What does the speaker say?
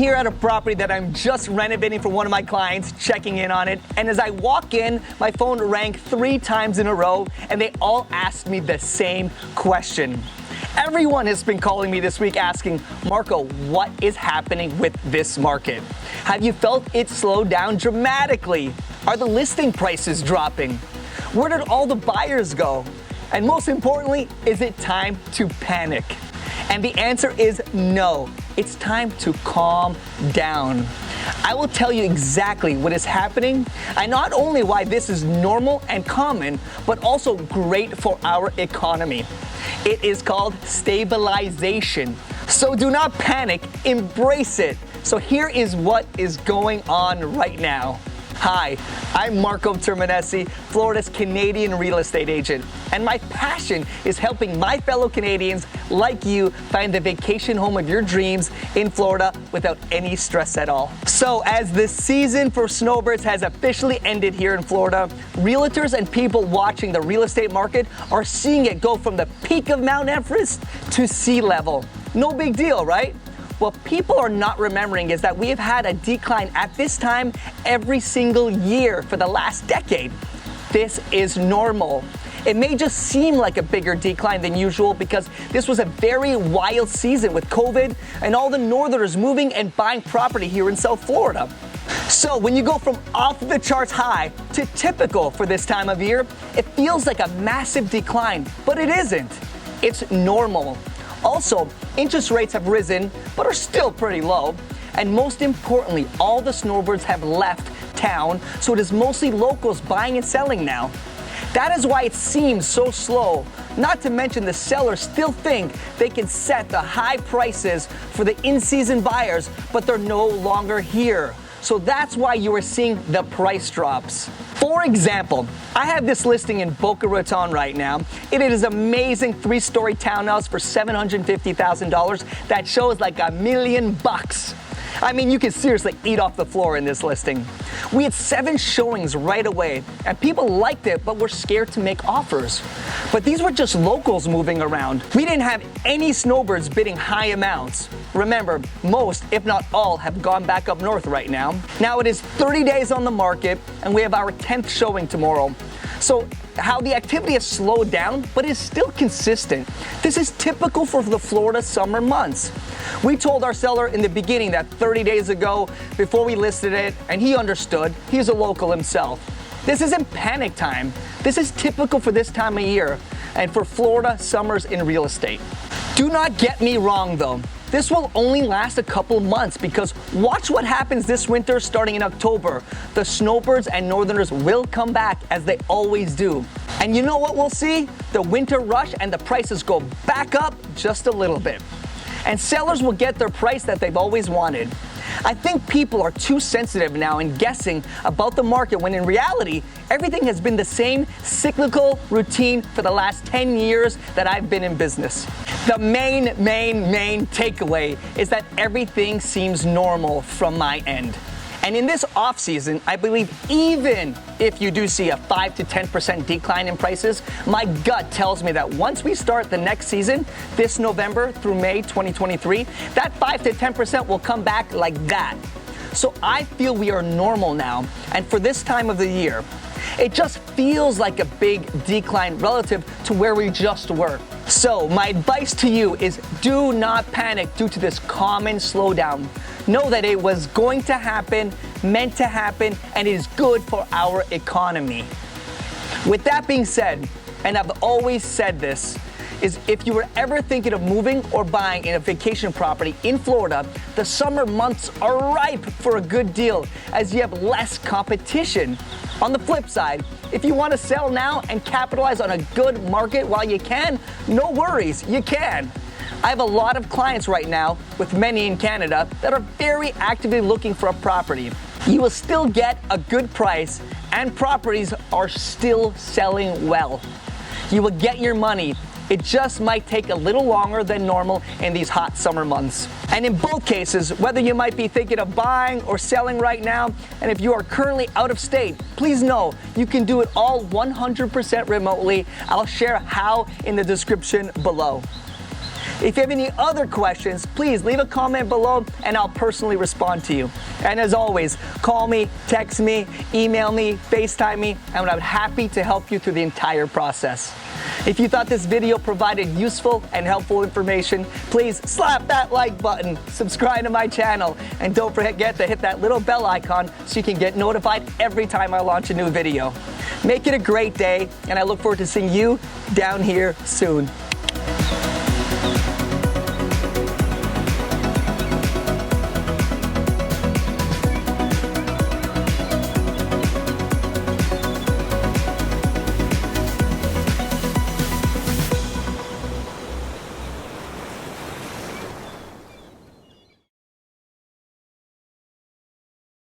here at a property that I'm just renovating for one of my clients, checking in on it, and as I walk in, my phone rang 3 times in a row, and they all asked me the same question. Everyone has been calling me this week asking, Marco, what is happening with this market? Have you felt it slow down dramatically? Are the listing prices dropping? Where did all the buyers go? And most importantly, is it time to panic? And the answer is no. It's time to calm down. I will tell you exactly what is happening and not only why this is normal and common, but also great for our economy. It is called stabilization. So do not panic, embrace it. So here is what is going on right now. Hi, I'm Marco Terminesi, Florida's Canadian real estate agent, and my passion is helping my fellow Canadians like you find the vacation home of your dreams in Florida without any stress at all. So as the season for snowbirds has officially ended here in Florida, realtors and people watching the real estate market are seeing it go from the peak of Mount Everest to sea level. No big deal, right? What people are not remembering is that we have had a decline at this time every single year for the last decade. This is normal. It may just seem like a bigger decline than usual because this was a very wild season with COVID and all the northerners moving and buying property here in South Florida. So when you go from off the charts high to typical for this time of year, it feels like a massive decline, but it isn't. It's normal. Also, interest rates have risen, but are still pretty low. And most importantly, all the snowbirds have left town, so it is mostly locals buying and selling now. That is why it seems so slow. Not to mention the sellers still think they can set the high prices for the in-season buyers, but they're no longer here. So that's why you are seeing the price drops. For example, I have this listing in Boca Raton right now. It is an amazing 3-story townhouse for $750,000 that shows like $1 million. I mean, you can seriously eat off the floor in this listing. We had 7 showings right away, and people liked it, but were scared to make offers. But these were just locals moving around. We didn't have any snowbirds bidding high amounts. Remember, most, if not all, have gone back up north right now. Now it is 30 days on the market, and we have our 10th showing tomorrow. So how the activity has slowed down, but is still consistent. This is typical for the Florida summer months. We told our seller in the beginning that 30 days ago before we listed it, and he understood. He's a local himself. This isn't panic time. This is typical for this time of year and for Florida summers in real estate. Do not get me wrong though. This will only last a couple months because watch what happens this winter starting in October. The snowbirds and northerners will come back as they always do. And you know what we'll see? The winter rush and the prices go back up just a little bit. And sellers will get their price that they've always wanted. I think people are too sensitive now in guessing about the market when in reality, everything has been the same cyclical routine for the last 10 years that I've been in business. The main takeaway is that everything seems normal from my end. And in this off season, I believe even if you do see a 5 to 10% decline in prices, my gut tells me that once we start the next season, this November through May 2023, that 5 to 10% will come back like that. So I feel we are normal now, and for this time of the year, it just feels like a big decline relative to where we just were. So my advice to you is do not panic due to this common slowdown. Know that it was going to happen, meant to happen, and it is good for our economy. With that being said, and I've always said this, is if you were ever thinking of moving or buying in a vacation property in Florida, the summer months are ripe for a good deal as you have less competition. On the flip side, if you want to sell now and capitalize on a good market while you can, no worries, you can. I have a lot of clients right now, with many in Canada, that are very actively looking for a property. You will still get a good price and properties are still selling well. You will get your money. It just might take a little longer than normal in these hot summer months. And in both cases, whether you might be thinking of buying or selling right now, and if you are currently out of state, please know you can do it all 100% remotely. I'll share how in the description below. If you have any other questions, please leave a comment below and I'll personally respond to you. And as always, call me, text me, email me, FaceTime me, and I'm happy to help you through the entire process. If you thought this video provided useful and helpful information, please slap that like button, subscribe to my channel, and don't forget to hit that little bell icon so you can get notified every time I launch a new video. Make it a great day, and I look forward to seeing you down here soon.